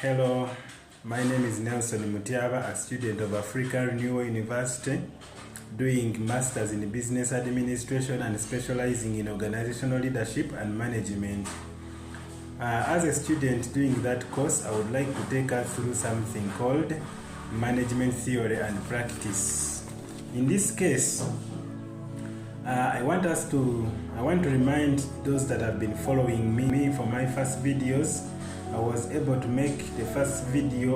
Hello, my name is Nelson Mutiaba, a student of African Renewal University, doing Masters in Business Administration and specializing in organizational leadership and management. As a student doing that course, I would like to take us through something called management theory and practice. In this case, I want to remind those that have been following me for my first videos. I was able to make the first video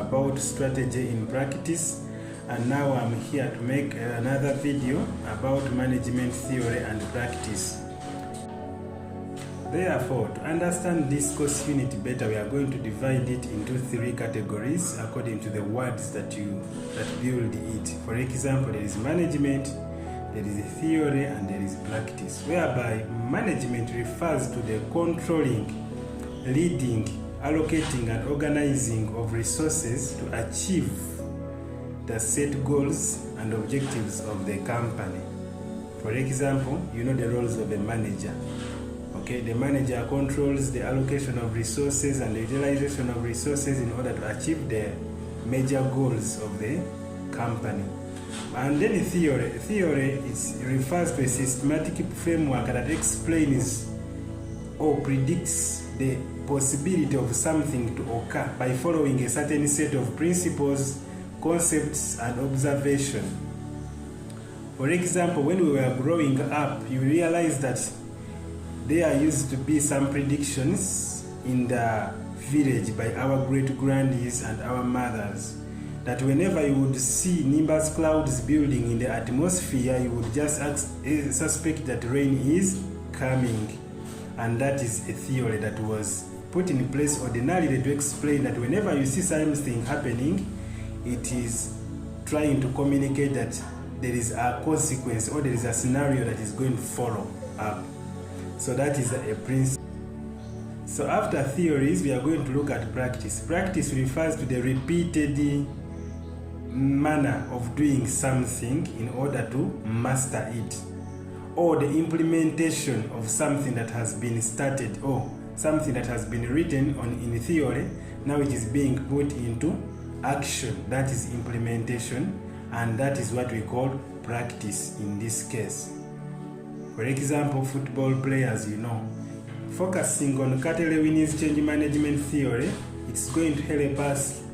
about strategy in practice, and now I'm here to make another video about management theory and practice. Therefore, to understand this course unit better, we are going to divide it into three categories according to the words that build it. For example, there is management, there is theory, and there is practice, whereby management refers to the controlling, leading, allocating, and organizing of resources to achieve the set goals and objectives of the company. For example, you know the roles of a manager. Okay, the manager controls the allocation of resources and the utilization of resources in order to achieve the major goals of the company. And then theory refers to a systematic framework that explains or predicts the possibility of something to occur by following a certain set of principles, concepts, and observation. For example, when we were growing up, you realize that there used to be some predictions in the village by our great-grandies and our mothers, that whenever you would see nimbus clouds building in the atmosphere, you would just suspect that rain is coming. And that is a theory that was put in place ordinarily to explain that whenever you see something happening, it is trying to communicate that there is a consequence or there is a scenario that is going to follow up. So that is a principle. So after theories, we are going to look at practice. Practice refers to the repeated manner of doing something in order to master it, or the implementation of something that has been started or something that has been written on in theory. Now it is being put into action. That is implementation, and that is what we call practice in this case. For example, football players, focusing on Carter-Lewin's change management theory, it's going to help us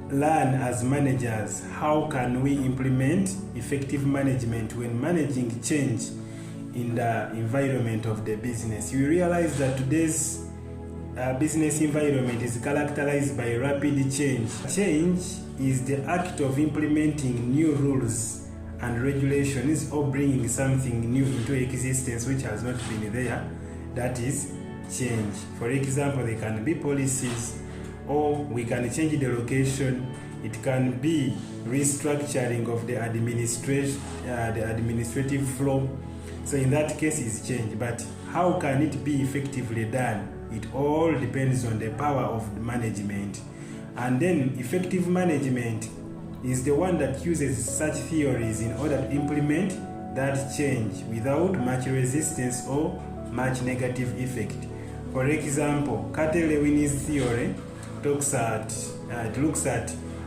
learn as managers how can we implement effective management when managing change in the environment of the business. You realize that today's business environment is characterized by rapid change. Change is the act of implementing new rules and regulations or bringing something new into existence which has not been there. That is change. For example, there can be policies, or we can change the location. It can be restructuring of the administrative flow. So in that case, it's change. But how can it be effectively done? It all depends on the power of management. And then effective management is the one that uses such theories in order to implement that change without much resistance or much negative effect. For example, Carter-Lewin's theory looks at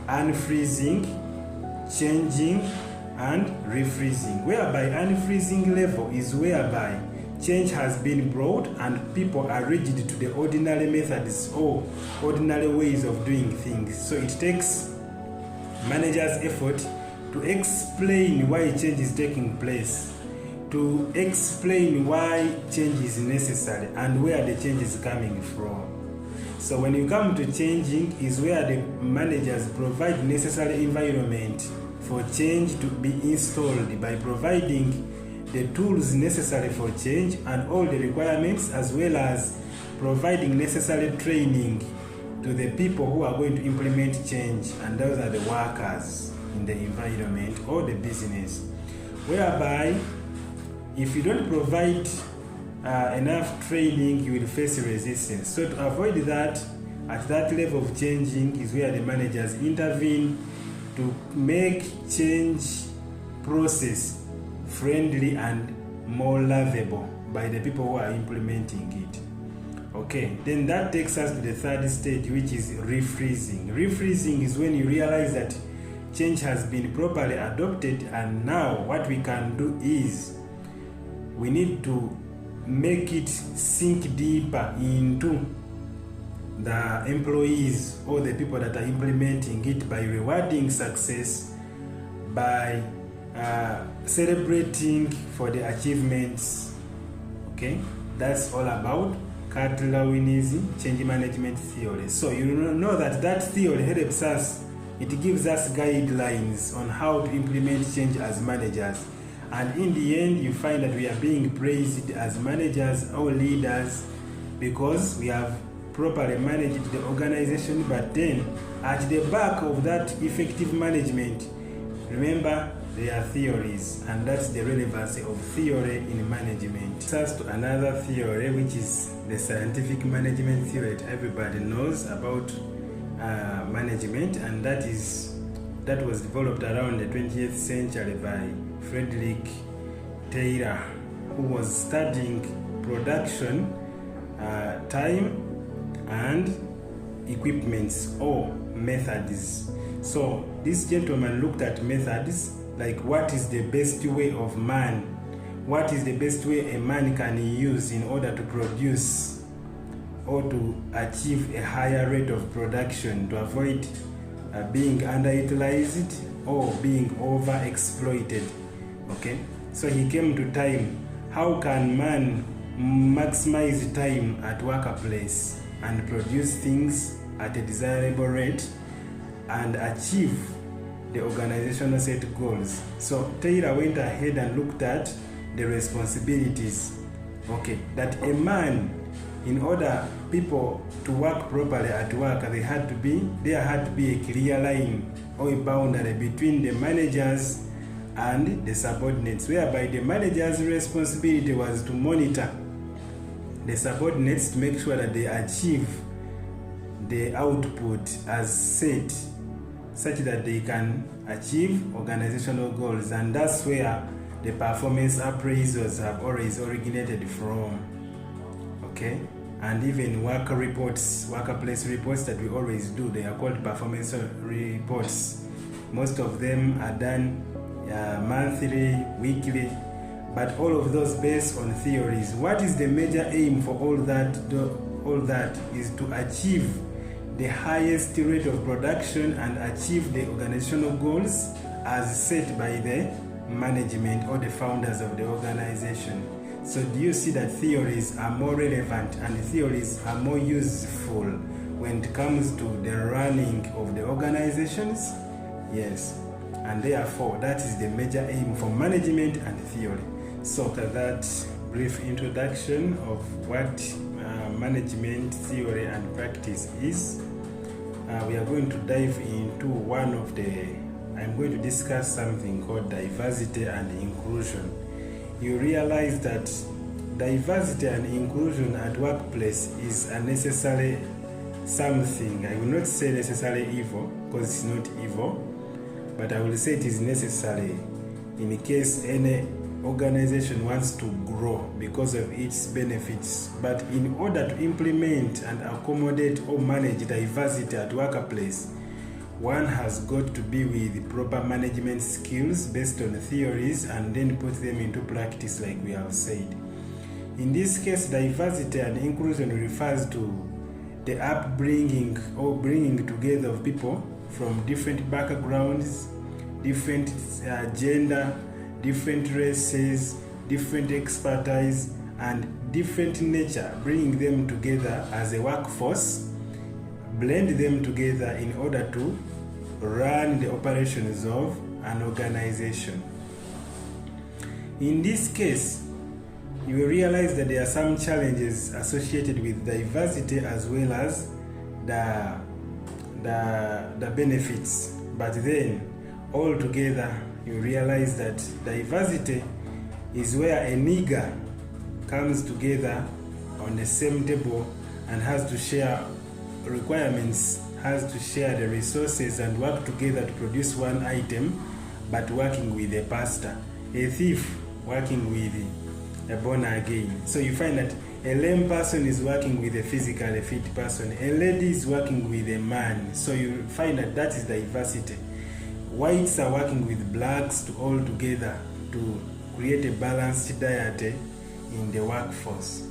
unfreezing, changing, and refreezing, whereby unfreezing level is whereby change has been brought and people are rigid to the ordinary methods or ordinary ways of doing things. So it takes managers' effort to explain why change is taking place, to explain why change is necessary and where the change is coming from. So when you come to changing is where the managers provide necessary environment for change to be installed by providing the tools necessary for change and all the requirements, as well as providing necessary training to the people who are going to implement change, and those are the workers in the environment or the business. Whereby if you don't provide enough training, you will face resistance. So to avoid that, at that level of changing is where the managers intervene to make change process friendly and more lovable by the people who are implementing it. Okay, then that takes us to the third stage, which is refreezing. Refreezing is when you realize that change has been properly adopted, and now what we can do is we need to make it sink deeper into the employees or the people that are implementing it by rewarding success, by celebrating for the achievements. Okay, that's all about Kurt-Lewin's change management theory. So you know that theory helps us, it gives us guidelines on how to implement change as managers. And in the end, you find that we are being praised as managers or leaders because we have properly managed the organization. But then at the back of that effective management, remember, there are theories, and that's the relevance of theory in management. It takes us to another theory, which is the scientific management theory that everybody knows about management, and that was developed around the 20th century by Frederick Taylor, who was studying production, time, and equipments or methods. So this gentleman looked at methods, like what is the best way of man, what is the best way a man can use in order to produce or to achieve a higher rate of production, to avoid being underutilized or being overexploited. Okay, so he came to time. How can man maximize time at workplace and produce things at a desirable rate and achieve the organizational set goals? So Taylor went ahead and looked at the responsibilities. Okay, that a man, in order people to work properly at work, there had to be a clear line or a boundary between the managers and the subordinates, whereby the manager's responsibility was to monitor the subordinates to make sure that they achieve the output as set, such that they can achieve organizational goals. And that's where the performance appraisals have always originated from. Okay, and even workplace reports that we always do, they are called performance reports. Most of them are done monthly, weekly, but all of those based on theories. What is the major aim for all that? All that is to achieve the highest rate of production and achieve the organizational goals as set by the management or the founders of the organization. So do you see that theories are more relevant and theories are more useful when it comes to the running of the organizations? Yes, and therefore that is the major aim for management and theory. So after that brief introduction of what management theory and practice is, we are going to dive into I'm going to discuss something called diversity and inclusion. You realize that diversity and inclusion at workplace is a necessary something. I will not say necessarily evil, because it's not evil, but I will say it is necessary in case any organization wants to grow because of its benefits. But in order to implement and accommodate or manage diversity at workplace, one has got to be with proper management skills based on theories and then put them into practice, like we have said. In this case, diversity and inclusion refers to the upbringing or bringing together of people from different backgrounds, different gender, different races, different expertise, and different nature, bringing them together as a workforce, blend them together in order to run the operations of an organization. In this case, you will realize that there are some challenges associated with diversity as well as the benefits. But then, all together, you realize that diversity is where a nigger comes together on the same table and has to share requirements, has to share the resources and work together to produce one item, but working with a pastor, a thief working with a born again. So you find that A lame person is working with a physically fit person. A lady is working with a man. So you find that that is diversity. Whites are working with blacks to all together to create a balanced diet in the workforce.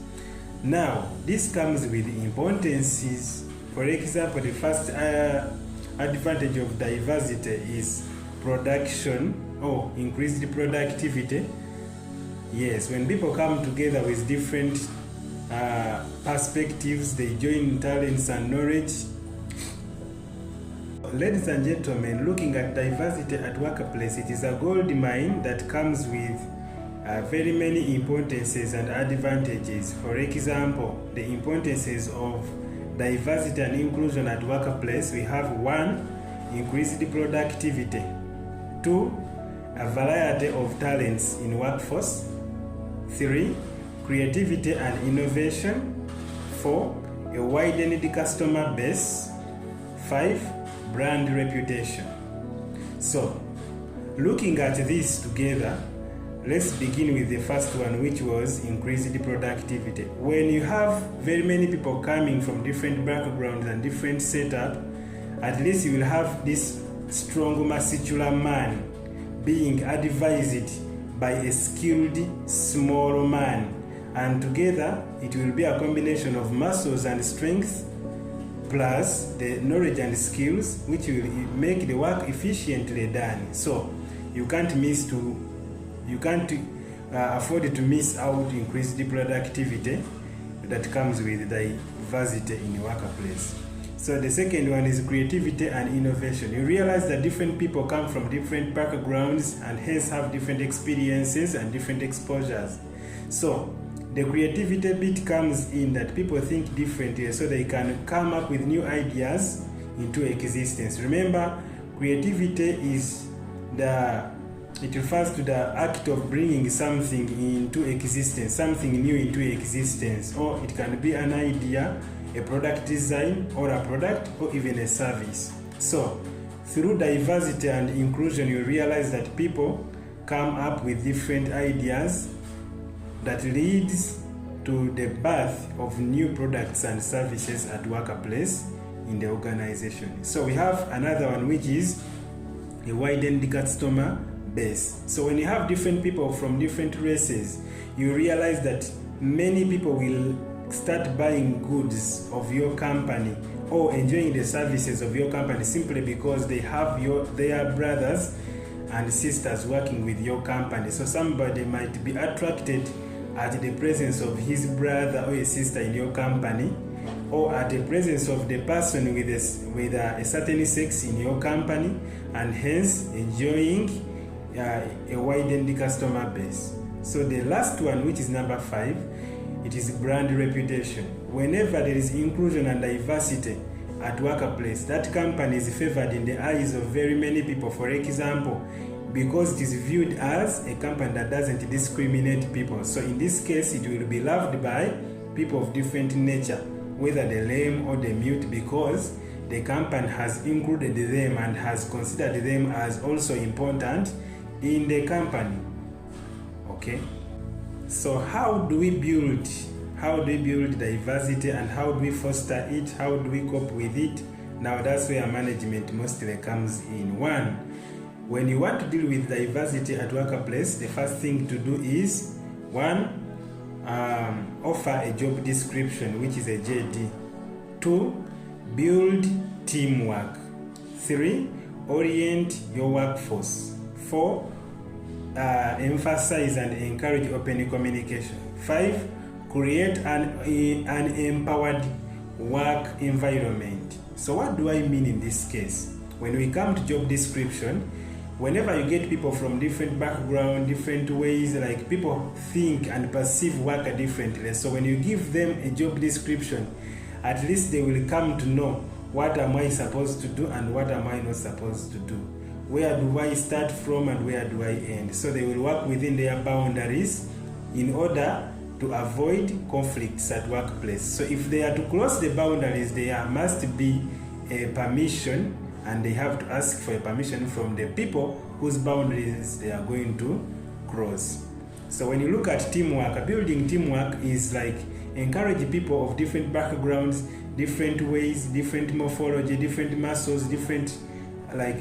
Now, this comes with importances. For example, the first advantage of diversity is production or increased productivity. Yes, when people come together with different perspectives, they join talents and knowledge. Ladies and gentlemen, looking at diversity at workplace, it is a gold mine that comes with very many importances and advantages. For example, the importances of diversity and inclusion at workplace, we have 1, increased productivity, 2, a variety of talents in workforce, 3, creativity and innovation, 4, a widened customer base, 5, brand reputation. So, looking at this together, let's begin with the first one, which was increased productivity. When you have very many people coming from different backgrounds and different setup, at least you will have this strong muscular man being advised by a skilled small man, and together it will be a combination of muscles and strength plus the knowledge and skills which will make the work efficiently done. So you can't afford to miss out increased productivity that comes with diversity in your workplace. So the second one is creativity and innovation. You realize that different people come from different backgrounds and hence have different experiences and different exposures. So the creativity bit comes in that people think differently so they can come up with new ideas into existence. Remember, creativity is it refers to the act of bringing something into existence, something new into existence, or it can be an idea, a product design, or a product, or even a service. So through diversity and inclusion, you realize that people come up with different ideas that leads to the birth of new products and services at workplace in the organization. So we have another one, which is a widened customer base. So when you have different people from different races, you realize that many people will start buying goods of your company or enjoying the services of your company simply because they have their brothers and sisters working with your company. So somebody might be attracted at the presence of his brother or a sister in your company, or at the presence of the person with a certain sex in your company, and hence enjoying a widened customer base. So the last one, which is number 5, it is brand reputation. Whenever there is inclusion and diversity at workplace, that company is favored in the eyes of very many people. For example, because it is viewed as a company that doesn't discriminate people. So in this case, it will be loved by people of different nature, whether the lame or the mute, because the company has included them and has considered them as also important in the company. Okay, so how do we build diversity, and how do we foster it? How do we cope with it? Now that's where management mostly comes in. 1, when you want to deal with diversity at workplace, the first thing to do is 1, offer a job description, which is a JD. 2, build teamwork. 3, orient your workforce. 4, emphasize and encourage open communication. 5, create an empowered work environment. So what do I mean in this case? When we come to job description, whenever you get people from different background, different ways, like people think and perceive work differently. So when you give them a job description, at least they will come to know, what am I supposed to do and what am I not supposed to do? Where do I start from and where do I end? So they will work within their boundaries in order to avoid conflicts at workplace. So if they are to cross the boundaries, there must be a permission, and they have to ask for a permission from the people whose boundaries they are going to cross. So when you look at teamwork, building teamwork is like encourage people of different backgrounds, different ways, different morphology, different muscles, different like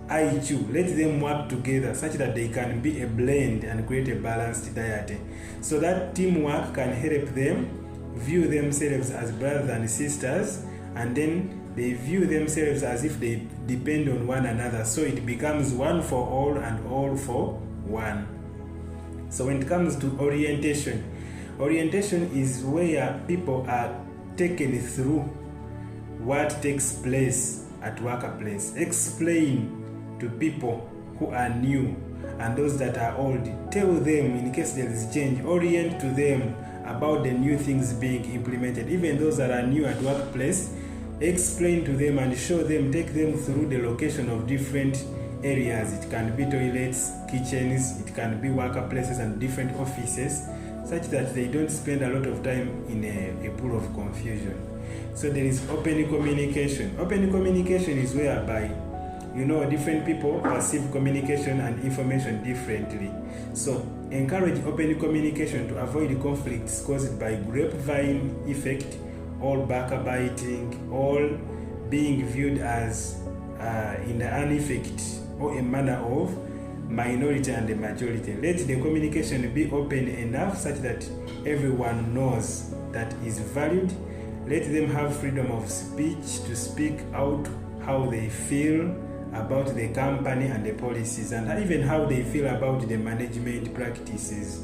IQ. Let them work together such that they can be a blend and create a balanced diet. So that teamwork can help them view themselves as brothers and sisters, and then they view themselves as if they depend on one another. So it becomes one for all and all for one. So when it comes to orientation, orientation is where people are taken through what takes place at workplace. Explain to people who are new and those that are old. Tell them in case there is change. Orient to them about the new things being implemented. Even those that are new at workplace, explain to them and show them, take them through the location of different areas. It can be toilets, kitchens, it can be workplaces and different offices, such that they don't spend a lot of time in a pool of confusion. So there is open communication. Open communication is whereby different people perceive communication and information differently. So encourage open communication to avoid conflicts caused by grapevine effect, all backbiting, all being viewed as in an effect or a manner of minority and the majority. Let the communication be open enough such that everyone knows that is valued. Let them have freedom of speech to speak out how they feel about the company and the policies, and even how they feel about the management practices.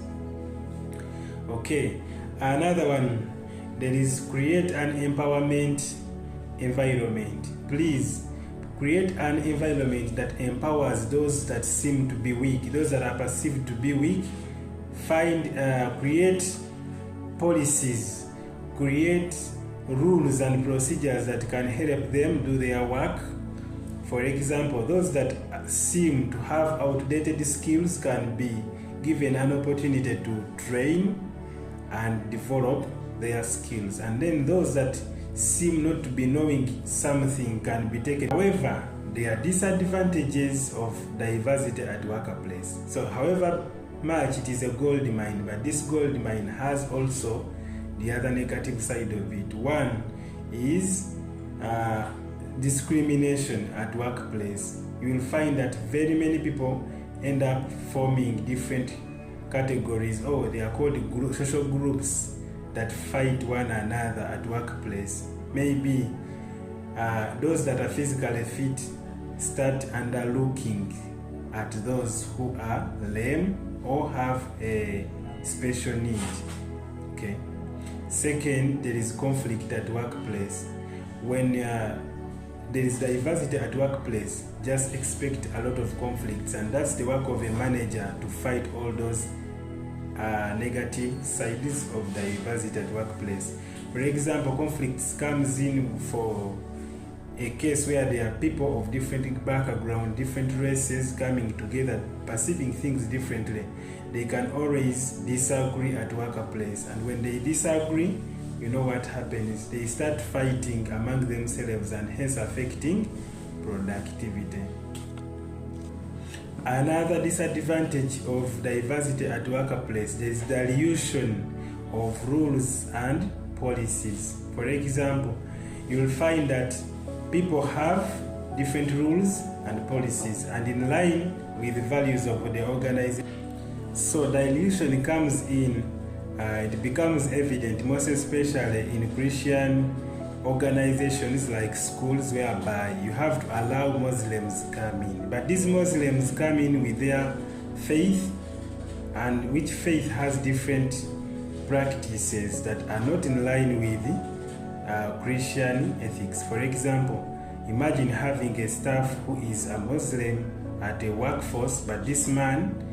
Okay, another one, there is create an empowerment environment. Please create an environment that empowers those that seem to be weak, those that are perceived to be weak. Create policies, create rules and procedures that can help them do their work. For example, those that seem to have outdated skills can be given an opportunity to train and develop their skills. And then those that seem not to be knowing something can be taken. However, there are disadvantages of diversity at workplace. So however much it is a gold mine, but this gold mine has also the other negative side of it. One is discrimination at workplace. You will find that very many people end up forming different categories, or they are called social groups that fight one another at workplace. Maybe those that are physically fit start underlooking at those who are lame or have a special need. Okay. Second, there is conflict at workplace. When there is diversity at workplace, just expect a lot of conflicts, and that's the work of a manager to fight all those negative sides of diversity at workplace. For example, conflicts comes in for a case where there are people of different background, different races coming together, perceiving things differently. They can always disagree at workplace, and when they disagree, you know what happens? They start fighting among themselves and hence affecting productivity. Another disadvantage of diversity at workplace, there is dilution of rules and policies. For example, you'll find that people have different rules and policies and in line with the values of the organization. So dilution comes in, it becomes evident, most especially in Christian organizations like schools, whereby you have to allow Muslims come in. But these Muslims come in with their faith, and which faith has different practices that are not in line with Christian ethics. For example, imagine having a staff who is a Muslim at a workforce, but this man,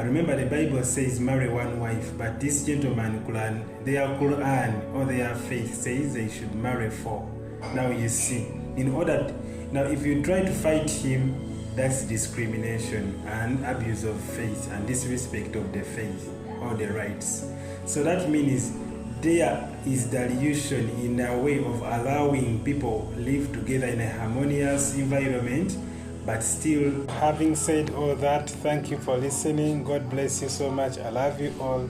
remember the Bible says marry one wife, but this gentleman, their Quran or their faith says they should marry 4. Now you see, now if you try to fight him, that's discrimination and abuse of faith and disrespect of the faith or the rights. So that means there is dilution in a way of allowing people live together in a harmonious environment. But still, having said all that, thank you for listening. God bless you so much. I love you all.